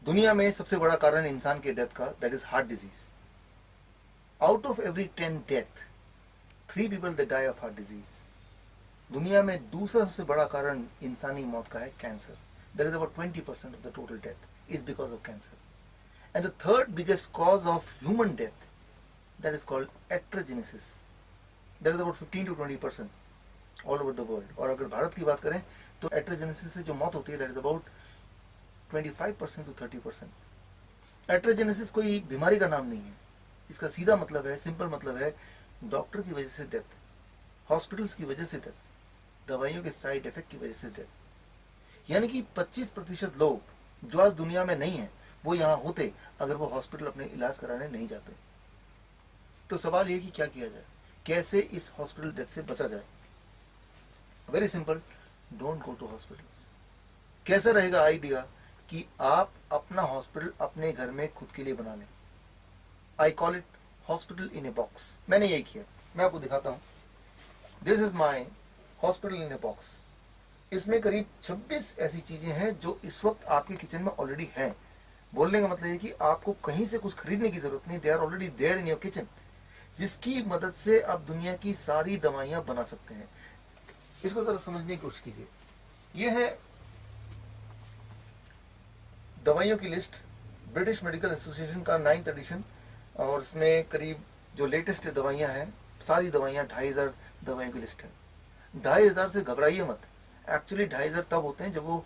दुनिया में सबसे बड़ा कारण इंसान के डेथ का, that is heart disease. Out of every 10 death 3 people they die of heart disease. दुनिया में दूसरा सबसे बड़ा कारण इंसानी मौत का है cancer. That is about 20% of the total death is because of cancer. And the third biggest cause of human death, that is called iatrogenesis. That is about 15 to 20% all over the world. और अगर भारत की बात करें तो एट्रोजेनेसिस से जो मौत होती है दैट इज अबाउट 25% to 30%। एट्रोजेनेसिस कोई बीमारी का नाम नहीं है, इसका सीधा मतलब है, सिंपल मतलब है, डॉक्टर की वजह से डेथ, हॉस्पिटल्स की वजह से डेथ, दवाइयों के साइड इफेक्ट की वजह से डेथ। यानी कि 25% लोग जो आज दुनिया में नहीं है वो यहां होते अगर वो हॉस्पिटल अपने इलाज कराने नहीं जाते। तो सवाल ये कि क्या किया जाए, कैसे इस हॉस्पिटल डेथ से बचा जाए। Very simple, don't go to hospitals. कैसा रहेगा आइडिया कि आप अपना हॉस्पिटल अपने घर में खुद के लिए बना लें। आई call it hospital in a box. मैंने यही किया, मैं आपको दिखाता हूं। This is my hospital in a box. इसमें करीब 26 ऐसी चीजें हैं जो इस वक्त आपके किचन में ऑलरेडी हैं। बोलने का मतलब है कि आपको कहीं से कुछ खरीदने की जरूरत नहीं, they are already there in your kitchen, जिसकी मदद से आप दुनिया की सारी दवाइयां बना सकते हैं। इसको जरा समझने की कोशिश कीजिए। यह है दवाइयों की लिस्ट, ब्रिटिश मेडिकल एसोसिएशन का 9th एडिशन। और इसमें करीब जो लेटेस्ट दवाइयां हैं, सारी दवाइयां 2500 दवाइयों की लिस्ट है। 2500 से घबराइए मत। एक्चुअली 2500 तब होते हैं जब वो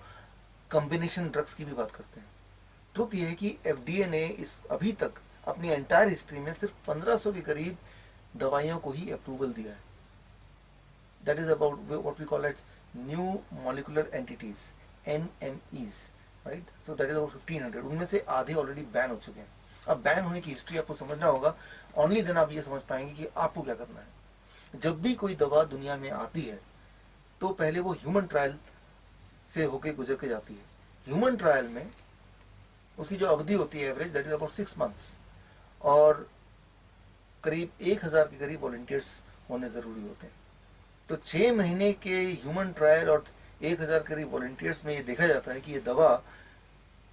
कॉम्बिनेशन ड्रग्स की भी बात करते हैं। ट्रुथ ये है कि एफडीए ने इस अभी तक अपनी एंटायर हिस्ट्री में सिर्फ 1500 के करीब दवाइयों को ही अप्रूवल दिया है। That is about what we call it new molecular entities, NMEs, right. So that is about 1500। उनमें से आधे ऑलरेडी बैन हो चुके हैं। अब बैन होने की हिस्ट्री आपको समझना होगा, ओनली देन आप ये समझ पाएंगे कि आपको क्या करना है। जब भी कोई दवा दुनिया में आती है तो पहले वो ह्यूमन ट्रायल से होके गुजर के जाती है। ह्यूमन ट्रायल में उसकी जो अवधि होती है average, that is about 6 months। और करीब 1000 के करीब वॉलंटियर्स होने जरूरी होते हैं। तो 6 महीने के ह्यूमन ट्रायल और 1000 करीब वॉलंटियर्स में ये देखा जाता है कि ये दवा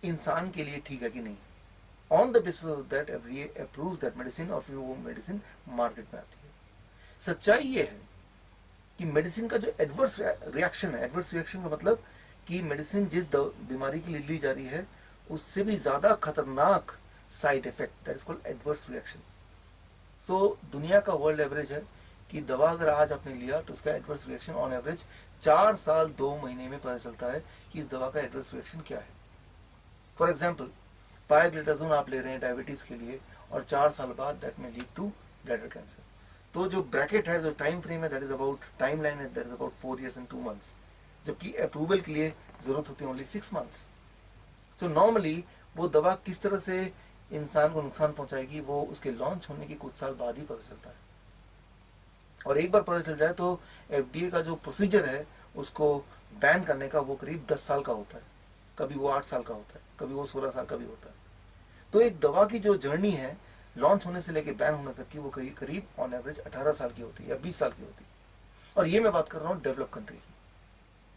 इंसान के लिए ठीक है कि नहीं। On the basis of that FDA approves that medicine और फिर वो मेडिसिन मार्केट में आती है। सच्चाई ये है कि मेडिसिन का जो एडवर्स रिएक्शन है, एडवर्स रिएक्शन का मतलब कि मेडिसिन जिस बीमारी के लिए ली जा रही है उससे भी ज्यादा खतरनाक side effect, that is called adverse reaction. So दुनिया का वर्ल्ड एवरेज है कि दवा अगर आज आपने लिया तो उसका एडवर्स रिएक्शन ऑन एवरेज 4 साल 2 महीने में पता चलता है कि इस दवा का एडवर्स रिएक्शन क्या है। फॉर एग्जाम्पल, पायग्लिटाजोन आप ले रहे हैं डायबिटीज के लिए और 4 साल बाद दैट में लीड टू ब्लैडर कैंसर। तो जो ब्रैकेट है, जो टाइम फ्रेम है, that is about, time line है, that is about 4 years and 2 months, जबकि अप्रूवल के लिए जरूरत होती है ओनली 6 months। सो नॉर्मली वो दवा किस तरह से इंसान को नुकसान पहुंचाएगी वो उसके लॉन्च होने के कुछ साल बाद ही पता चलता है। और एक बार पता चल जाए तो FDA का जो प्रोसीजर है उसको बैन करने का वो करीब 10 साल का होता है, कभी वो 8 साल का होता है, कभी वो 16 साल का भी होता है। तो एक दवा की जो जर्नी है लॉन्च होने से लेकर बैन होने तक की, वो करीब ऑन एवरेज 18 साल की होती है या 20 साल की होती है। और ये मैं बात कर रहा हूँ डेवलप कंट्री की।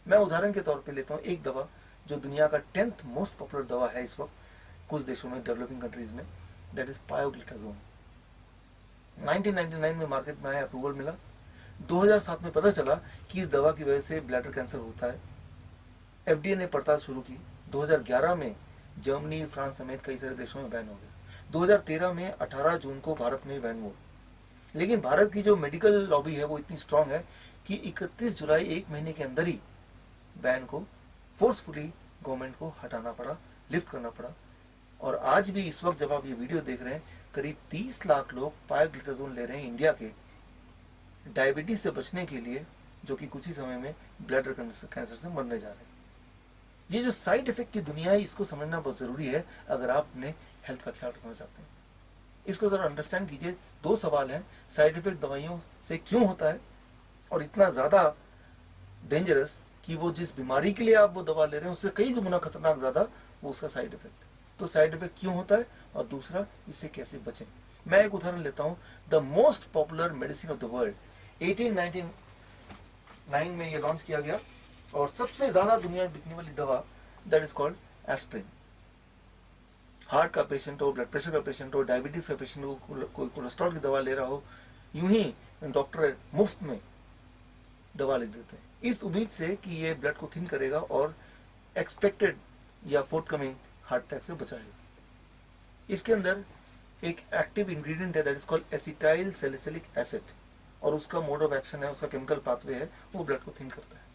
मैं उदाहरण के तौर पे लेता हूँ एक दवा जो दुनिया का 10th मोस्ट पॉपुलर दवा है इस वक्त कुछ देशों में, डेवलपिंग कंट्रीज में, दैट इज पायोग्लिटाजोन। 1999 में मार्केट में आया, अप्रूवल मिला। 2007 में पता चला कि इस दवा की वजह से ब्लैडर कैंसर होता है। FDA ने पड़ताल शुरू की। 2011 में जर्मनी, फ्रांस समेत कई सारे देशों में बैन हो गया। 2013 में 18 जून को भारत में बैन हुआ। लेकिन भारत की जो मेडिकल लॉबी है वो इतनी स्ट्रांग है कि 31 जुलाई, एक महीने के अंदर ही बैन को फोर्सफुली गवर्नमेंट को हटाना पड़ा, लिफ्ट करना पड़ा। और आज भी इस वक्त जब आप ये वीडियो देख रहे हैं, करीब 30 लाख लोग पायोग्लिटाजोन ले रहे हैं इंडिया के, डायबिटीज से बचने के लिए, जो कि कुछ ही समय में ब्लैडर कैंसर से मरने जा रहे हैं। ये जो साइड इफेक्ट की दुनिया है इसको समझना बहुत जरूरी है अगर आप अपने हेल्थ का ख्याल रखना चाहते हैं। इसको जरा अंडरस्टैंड कीजिए। 2 सवाल हैं, साइड इफेक्ट दवाइयों से क्यों होता है और इतना ज्यादा डेंजरस कि वो जिस बीमारी के लिए आप वो दवा ले रहे हैं उससे कई गुना खतरनाक ज्यादा वो उसका साइड इफेक्ट। तो साइड इफेक्ट क्यों होता है और दूसरा इससे कैसे बचें। मैं एक उदाहरण लेता हूं। The most popular medicine of the world 1899 में ये लॉन्च किया गया और सबसे ज्यादा दुनिया में बिकने वाली दवा that is called aspirin. Heart का पेशेंट हो, ब्लड प्रेशर का पेशेंट हो, डायबिटीज का पेशेंट हो, कोई कोलेस्ट्रॉल की दवा ले रहा हो, यूं ही डॉक्टर मुफ्त में दवा लिख देते हैं इस उम्मीद से कि ये ब्लड को थिन करेगा और एक्सपेक्टेड या फोर्थकमिंग हार्ट अटैक से बचाएगा। इसके अंदर एक एक्टिव इंग्रेडिएंट है that is called acetyl salicylic acid, और उसका मोड ऑफ एक्शन है, उसका केमिकल पाथवे है, वो ब्लड को थिन करता है।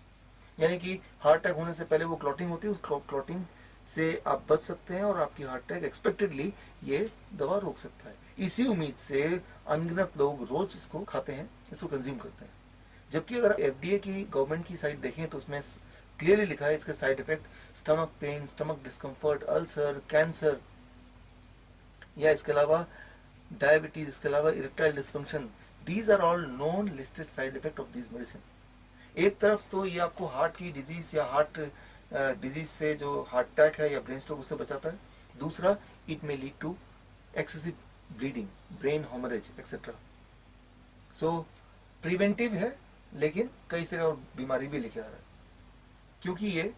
यानी कि हार्ट अटैक होने से पहले वो क्लॉटिंग होती है, उस क्लॉटिंग से आप बच सकते हैं और आपकी हार्ट अटैक एक्सपेक्टेडली ये दवा रोक सकता है। इसी उम्मीद से अनगिनत लोग रोज इसको खाते हैं, इसको कंज्यूम करते हैं। जबकि अगर एफडीए की गवर्नमेंट की साइट देखें तो उसमें क्लियरली लिखा है इसके side effect stomach pain, stomach discomfort, ulcer, cancer, या इसके अलावा डायबिटीज, इसके अलावा erectile dysfunction, these are all non listed side effect of this medicine. एक तरफ तो ये आपको हार्ट की डिजीज या हार्ट डिजीज से जो हार्ट अटैक है या ब्रेन स्ट्रोक उससे बचाता है, दूसरा it may lead to excessive bleeding, brain haemorrhage etcetera. So preventive है लेकिन कई सारे और बीमारी भी लेके आ रहा है, क्योंकि ये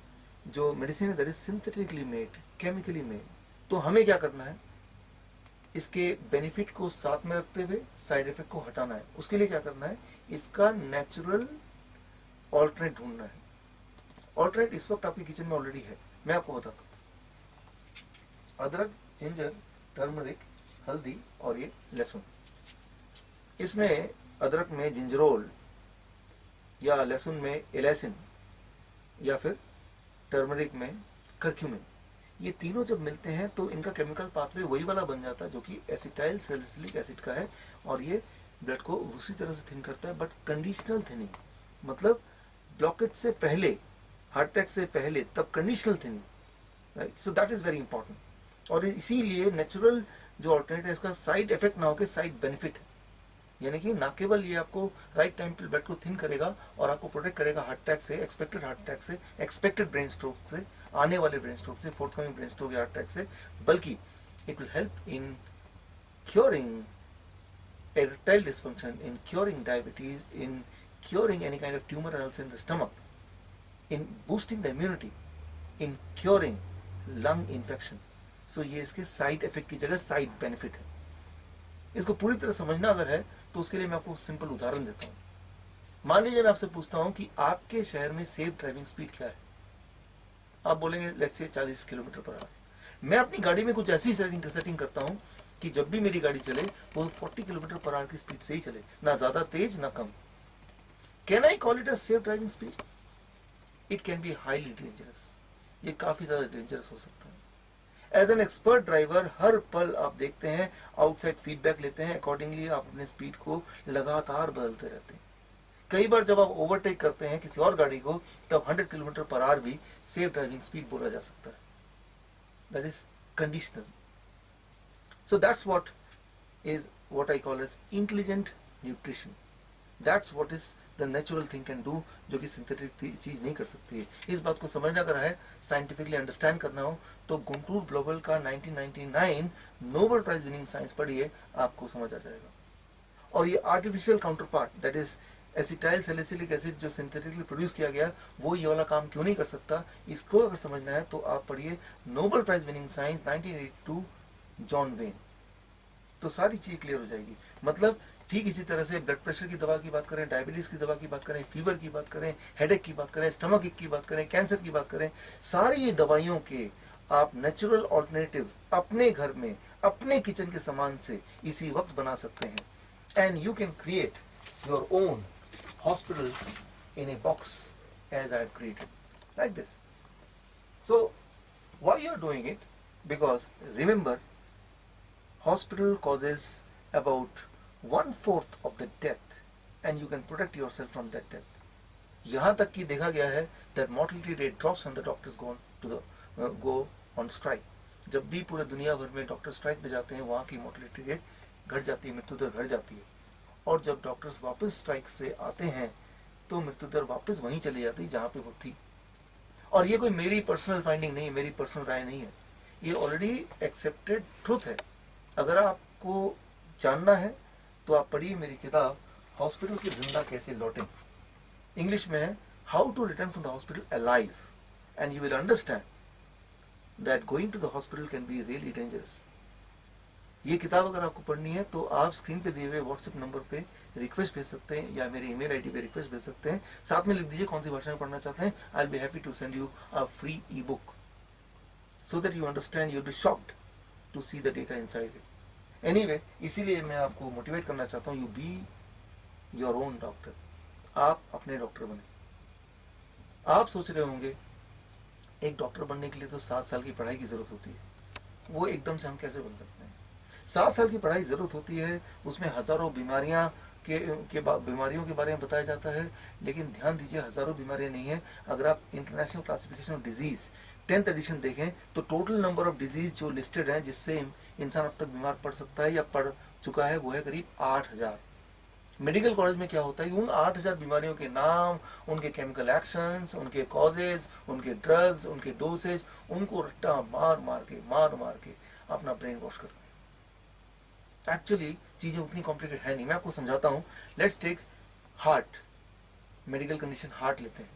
जो मेडिसिन है that is synthetically made, chemically made. तो हमें क्या करना है, इसके बेनिफिट को साथ में रखते हुए साइड इफेक्ट को हटाना है। उसके लिए क्या करना है, इसका नेचुरल ऑल्टरनेट ढूंढना है। ऑल्टरनेट इस वक्त आपके किचन में ऑलरेडी है, मैं आपको बताता हूँ। अदरक, जिंजर, टर्मरिक, हल्दी और ये लहसुन। इसमें अदरक में जिंजरोल या लहसुन में एलाइसिन या फिर टर्मरिक में करक्यूमिन, ये तीनों जब मिलते हैं तो इनका केमिकल पाथवे वही वाला बन जाता है जो कि एसिटाइल सैलिसिलिक एसिड का है, और ये ब्लड को उसी तरह से थिन करता है, बट कंडीशनल थिनिंग, मतलब ब्लॉकेज से पहले, हार्ट अटैक से पहले, तब conditional thinning, right. So that is very important. और इसीलिए नेचुरल जो ऑल्टरनेट है इसका साइड इफेक्ट ना होकर साइड बेनिफिट है, यानी कि ना केवल ये आपको राइट टाइम पे ब्लड को थिन करेगा और आपको प्रोटेक्ट करेगा हार्ट अटैक से, एक्सपेक्टेड हार्ट अटैक से, एक्सपेक्टेड ब्रेन स्ट्रोक से, आने वाले ब्रेन स्ट्रोक से, फोर्थकमिंग ब्रेन स्ट्रोक या हार्ट अटैक से, बल्कि it will help in curing erectile dysfunction, in curing diabetes, in curing any kind of tumor or else in the stomach, in boosting the immunity, in curing lung infection. So ये इसके side effect की जगह side benefit है। इसको पूरी तरह समझना अगर है तो उसके लिए मैं आपको सिंपल उदाहरण देता हूँ। मान लीजिए मैं आपसे पूछता हूँ कि आपके शहर में सेफ ड्राइविंग स्पीड क्या है, आप बोलेंगे let's say 40 kilometre per hour. मैं अपनी गाड़ी में कुछ ऐसी सेटिंग करता हूँ कि जब भी मेरी गाड़ी चले वो 40 किलोमीटर पर आवर की स्पीड से ही चले, ना ज्यादा तेज ना कम। Can I call it a safe driving speed? It can be highly dangerous, ये काफी ज्यादा डेंजरस हो सकता है। एज एन एक्सपर्ट ड्राइवर हर पल आप देखते हैं, आउटसाइड फीडबैक लेते हैं, अकॉर्डिंगली आप अपने स्पीड को लगातार बदलते रहते हैं। कई बार जब आप ओवरटेक करते हैं किसी और गाड़ी को तब 100 किलोमीटर पर आवर भी सेफ ड्राइविंग स्पीड बोला जा सकता है। That is conditional. So that's what is what I call as intelligent nutrition. That's what is the natural thing can do, जो कि सिंथेटिक चीज नहीं कर सकती है। इस बात को समझना अगर है, साइंटिफिकली अंडरस्टैंड करना हो तो गुंटूर ग्लोबल का 1999 नोबेल प्राइज विनिंग साइंस पढ़िए, आपको समझ आ जाएगा। और ये artificial counter part that is acetyl salicylic acid जो सिंथेटिकली प्रोड्यूस किया गया, वो ये वाला काम क्यों नहीं कर सकता, इसको अगर समझना है तो आप पढ़िए Nobel prize winning science 1982 John Vane, तो सारी चीज क्लियर हो जाएगी। मतलब ठीक इसी तरह से ब्लड प्रेशर की दवा की बात करें, डायबिटीज की दवा की बात करें, फीवर की बात करें, हेडेक की बात करें, स्टमक एक की बात करें, कैंसर की बात करें, सारी ये दवाइयों के आप नेचुरल ऑल्टरनेटिव अपने घर में अपने किचन के सामान से इसी वक्त बना सकते हैं। And you can create your own hospital in a box as I have created like this. So why you are doing it? Because remember, hospital causes about 1/4 of the death and you can protect yourself from that death. यहाँ तक कि देखा गया है that mortality rate drops when the doctors go on strike. जब भी पूरे दुनिया भर में डॉक्टर स्ट्राइक पे जाते हैं वहाँ की mortality rate घट जाती है, मृत्यु दर घट जाती है। और जब डॉक्टर्स वापस स्ट्राइक से आते हैं तो मृत्यु दर वापस वहीं चली जाती है जहाँ पे वो थी। और ये कोई मेरी पर्सनल फाइंडिंग नहीं है, मेरी पर्सनल राय नहीं है, ये ऑलरेडी एक्सेप्टेड ट्रूथ है। अगर आपको जानना है तो आप पढ़िए मेरी किताब हॉस्पिटल से जिंदा कैसे लौटें। इंग्लिश में है how to return from the hospital alive, and you will understand that going to the hospital can be really dangerous. ये किताब अगर आपको पढ़नी है तो आप स्क्रीन पे दिए हुए व्हाट्सएप नंबर पे रिक्वेस्ट भेज सकते हैं या मेरे ईमेल आईडी पे रिक्वेस्ट भेज सकते हैं, साथ में लिख दीजिए कौन सी भाषा में पढ़ना चाहते हैं. I will be happy to send you a free ebook so that you understand. You'll be shocked to see the data inside it. Anyway, इसीलिए मैं आपको मोटिवेट करना चाहता हूँ, you be your own doctor. आप अपने doctor बने. आप सोच रहे होंगे एक डॉक्टर बनने के लिए तो 7 साल की पढ़ाई की जरूरत होती है, वो एकदम से हम कैसे बन सकते हैं? 7 साल की पढ़ाई जरूरत होती है, उसमें हजारों बीमारियों के बारे में बताया जाता है, लेकिन ध्यान दीजिए हजारों बीमारियां नहीं है. अगर आप international classification of disease 10th edition देखें तो टोटल नंबर ऑफ डिजीज जो लिस्टेड है जिससे इंसान अब तक बीमार पड़ सकता है या पड़ चुका है वो है करीब 8000. मेडिकल कॉलेज में क्या होता है, उन 8000 बीमारियों के नाम, उनके केमिकल एक्शंस, उनके कॉजेज, उनके ड्रग्स, उनके डोसेज, उनको रट्टा मार मार के अपना ब्रेन वॉश करते हैं. एक्चुअली चीजें उतनी कॉम्प्लिकेटेड है नहीं. मैं आपको समझाता हूँ. Let's take heart, medical condition heart लेते हैं.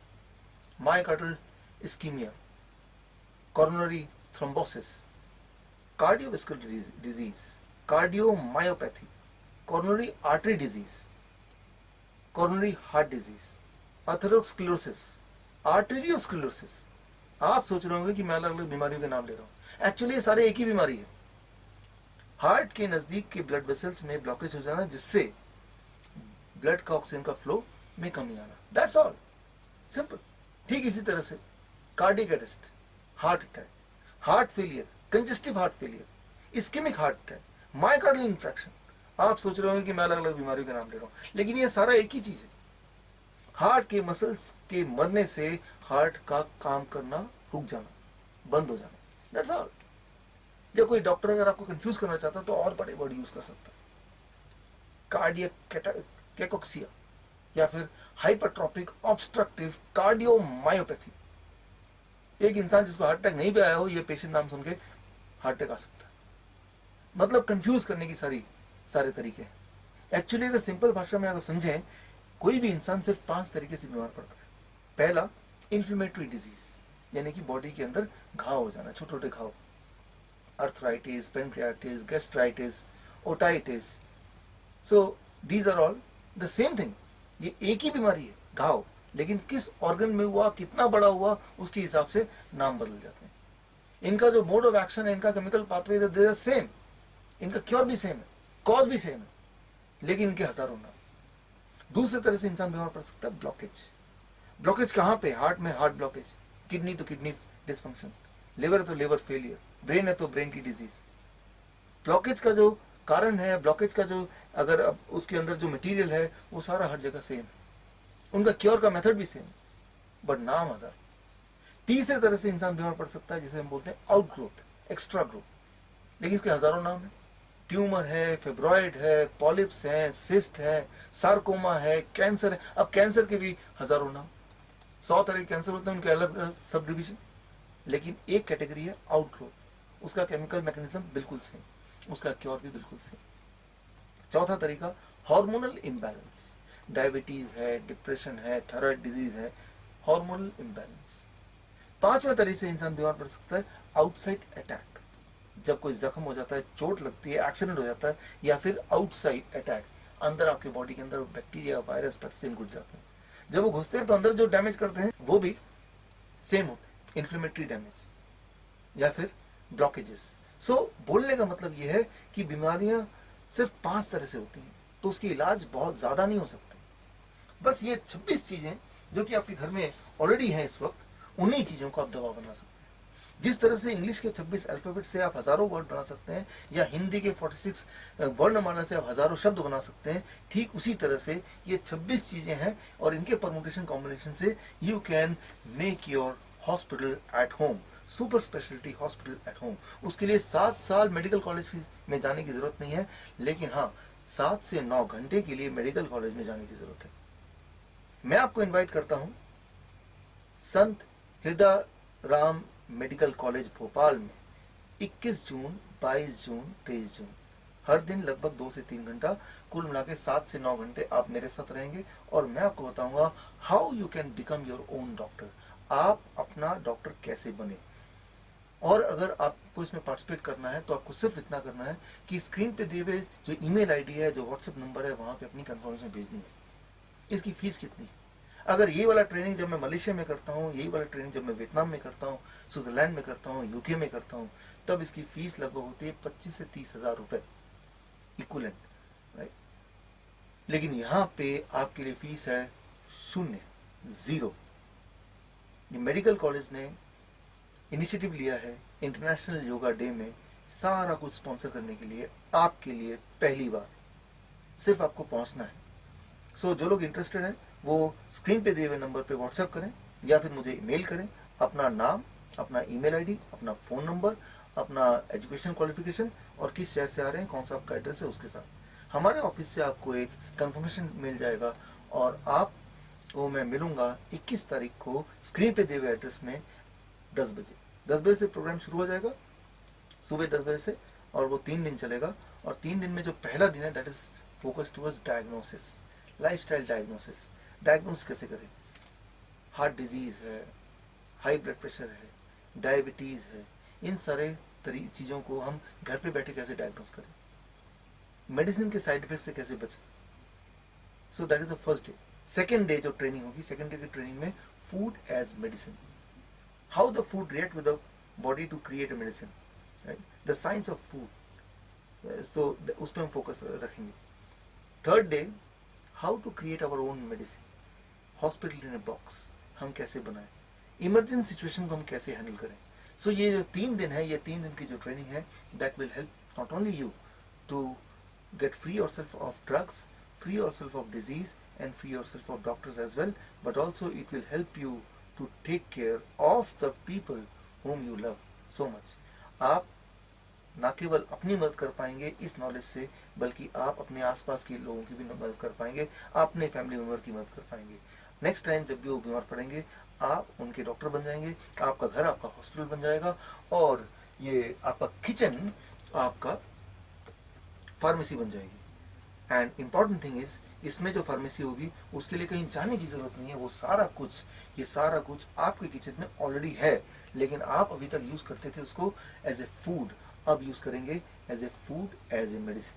Myocardial ischaemia, coronary thrombosis, cardiovascular disease, cardiomyopathy, coronary artery disease, coronary heart disease, atherosclerosis, arteriosclerosis. आप सोच रहे होंगे कि मैं अलग अलग बीमारियों के नाम ले रहा हूँ. एक्चुअली ये सारे एक ही बीमारी है. हार्ट के नजदीक के ब्लड वेसल्स में ब्लॉकेज हो जाना जिससे ब्लड का ऑक्सीजन का फ्लो में कमी आना. That's all, simple. ठीक इसी तरह से cardiac arrest, heart attack, heart failure, congestive heart failure, ischaemic heart attack, myocardial infarction. आप सोच रहे होंगे कि मैं अलग अलग बीमारियों के नाम ले रहा हूं, लेकिन ये सारा एक ही चीज है. हार्ट के मसल्स के मरने से हार्ट का काम करना रुक जाना, बंद हो जाना. That's all. या कोई डॉक्टर अगर आपको कंफ्यूज करना चाहता है तो और बड़े वर्ड यूज कर सकता है. कार्डियक कैकोक्सिया या फिर हाइपरट्रॉपिक ऑब्स्ट्रक्टिव कार्डियोमायोपैथी. एक इंसान जिसको हार्ट अटैक नहीं भी आया हो, ये पेशेंट नाम सुन के हार्ट अटैक आ सकता है. मतलब कंफ्यूज करने की सारे तरीके हैं. एक्चुअली अगर सिंपल भाषा में अगर समझें, कोई भी इंसान सिर्फ 5 तरीके से बीमार पड़ता है. पहला, इन्फ्लेमेटरी डिजीज, यानी कि बॉडी के अंदर घाव हो जाना, छोटे छोटे घाव. Arthritis, pancreatitis, gastritis, otitis. So these are all the same thing. ये एक ही बीमारी है, घाव, लेकिन किस ऑर्गन में हुआ, कितना बड़ा हुआ, उसके हिसाब से नाम बदल जाते हैं. इनका जो मोड ऑफ एक्शन है, इनका chemical pathway they are same, इनका क्योर भी सेम है, कॉज भी सेम है, लेकिन इनके हजारों नाम. दूसरे तरह से इंसान बीमार पड़ सकता है ब्लॉकेज. ब्लॉकेज कहां पे? हार्ट में हार्ट ब्लॉकेज, किडनी तो किडनी डिसफंक्शन, लिवर तो लिवर फेलियर, ब्रेन है तो ब्रेन की डिजीज. ब्लॉकेज का जो कारण है, ब्लॉकेज का जो अगर उसके अंदर जो मटीरियल है वो सारा हर जगह सेम है, उनका क्योर का मेथड भी सेम, बट नाम हजार. तीसरे तरह से इंसान बीमार पड़ सकता है जिसे हम बोलते हैं आउटग्रोथ, एक्स्ट्रा ग्रोथ, लेकिन इसके हजारों नाम है. ट्यूमर है, फेब्रॉइड है, पॉलिप्स है, सिस्ट है, सार्कोमा है, कैंसर है. अब कैंसर के भी हजारों नाम. 100 तरह के कैंसर होते हैं, उनके अलग अलग सब डिविजन, लेकिन एक कैटेगरी है आउटग्रोथ. उसका केमिकल मैकेनिज्म बिल्कुल सेम, उसका क्योर भी बिल्कुल सेम. चौथा तरीका, हार्मोनल इम्बैलेंस. डायबिटीज है, डिप्रेशन है, थायराइड डिजीज है, हार्मोनल इम्बैलेंस. पांचवें तरीके से इंसान बीमार पड़ सकता है आउटसाइड अटैक. जब कोई जख्म हो जाता है, चोट लगती है, एक्सीडेंट हो जाता है, या फिर आउटसाइड अटैक, अंदर आपके बॉडी के अंदर बैक्टीरिया, वायरस, पैथोजन घुस जाते हैं. जब वो घुसते हैं तो अंदर जो डैमेज करते हैं वो भी सेम होते हैं, इन्फ्लेमेटरी डैमेज या फिर ब्लॉकेजेस. सो बोलने का मतलब ये है कि बीमारियां सिर्फ 5 तरह से होती हैं, तो उसकी इलाज बहुत ज्यादा नहीं हो सकते. बस ये 26 चीजें जो कि आपके घर में ऑलरेडी हैं इस वक्त, उन्हीं चीजों को आप दवा बना सकते हैं. जिस तरह से इंग्लिश के 26 अल्फाबेट से आप हजारों वर्ड बना सकते हैं, या हिंदी के 46 वर्णमाला से आप हजारों शब्द बना सकते हैं, ठीक उसी तरह से ये 26 चीजें हैं, और इनके परमुटेशन कॉम्बिनेशन से you can make your hospital at home, super speciality hospital at home. उसके लिए 7 साल मेडिकल कॉलेज में जाने की जरूरत नहीं है, लेकिन हाँ 7 से 9 घंटे के लिए मेडिकल कॉलेज में जाने की जरूरत है. मैं आपको इनवाइट करता हूं संत हृदय राम मेडिकल कॉलेज भोपाल में 21 जून, 22 जून, 23 जून, हर दिन लगभग 2 से 3 घंटा, कुल मिला के 7 से 9 घंटे आप मेरे साथ रहेंगे, और मैं आपको बताऊंगा how you can become your own doctor. आप अपना डॉक्टर कैसे बने. और अगर आपको इसमें पार्टिसिपेट करना है तो आपको सिर्फ इतना करना है कि स्क्रीन पे दिए हुए जो ईमेल आईडी है, जो व्हाट्सएप नंबर है, वहां पे अपनी कंफर्मेशन भेजनी है। इसकी फीस कितनी है? अगर ये वाला ट्रेनिंग जब मैं मलेशिया में करता हूँ, यही वाला ट्रेनिंग जब मैं वियतनाम में करता हूँ, स्विट्जरलैंड में करता हूँ, यूके में करता हूँ, तब इसकी फीस लगभग होती है 25 से 30 हज़ार रुपए इक्वलेंट, राइट। लेकिन यहाँ पे आपके लिए फीस है शून्य, जीरो। ये मेडिकल कॉलेज ने इनिशिएटिव लिया है इंटरनेशनल योगा डे में सारा कुछ स्पॉन्सर करने के लिए, आपके लिए पहली बार। सिर्फ आपको पहुंचना है। सो जो लोग इंटरेस्टेड हैं वो स्क्रीन पे दिए हुए नंबर पे व्हाट्सएप करें या फिर मुझे ईमेल करें, अपना नाम, अपना ईमेल आईडी, अपना फ़ोन नंबर, अपना एजुकेशन क्वालिफिकेशन और किस शहर से आ रहे हैं, कौन सा आपका एड्रेस है, उसके साथ हमारे ऑफिस से आपको एक कंफर्मेशन मिल जाएगा और आपको मैं मिलूंगा 21 तारीख को स्क्रीन पे दिए हुए एड्रेस में 10 बजे। 10 बजे से प्रोग्राम शुरू हो जाएगा, सुबह 10 बजे से, और वो 3 दिन चलेगा। और 3 दिन में जो पहला दिन है that is focus towards diagnosis, lifestyle diagnosis. Diagnose कैसे करें? हार्ट डिजीज है, हाई ब्लड प्रेशर है, डायबिटीज है, इन सारे चीज़ों को हम घर पे बैठे कैसे डायग्नोस करें, मेडिसिन के साइड इफेक्ट से कैसे बचें। So that is the first day. Second day जो ट्रेनिंग होगी, सेकेंड डे की ट्रेनिंग में food as medicine, how the food react with the body to create a medicine, right, the science of food. So उस पर हम focus रखेंगे। Third day, how to create our own medicine, hospital in a box हम कैसे बनाएं, emergency situation को हम कैसे हैंडल करें। सो ये जो 3 दिन है, ये 3 दिन की जो ट्रेनिंग है, that will help not only you to get free yourself of drugs, free yourself of disease and free yourself of doctors as well, but also it will help you to take care of the people whom you love so much. आप ना केवल अपनी मदद कर पाएंगे इस knowledge से, बल्कि आप अपने आसपास के लोगों की भी मदद कर पाएंगे, अपने फैमिली मेम्बर की मदद कर पाएंगे। नेक्स्ट टाइम जब भी वो बीमार पड़ेंगे, आप उनके डॉक्टर बन जाएंगे, आपका घर आपका हॉस्पिटल बन जाएगा, और ये आपका किचन आपका फार्मेसी बन जाएगी। एंड इम्पॉर्टेंट थिंग इज, इसमें जो फार्मेसी होगी उसके लिए कहीं जाने की जरूरत नहीं है। वो सारा कुछ, ये सारा कुछ आपके किचन में ऑलरेडी है, लेकिन आप अभी तक यूज करते थे उसको एज ए फूड, अब यूज करेंगे as a food, as a medicine.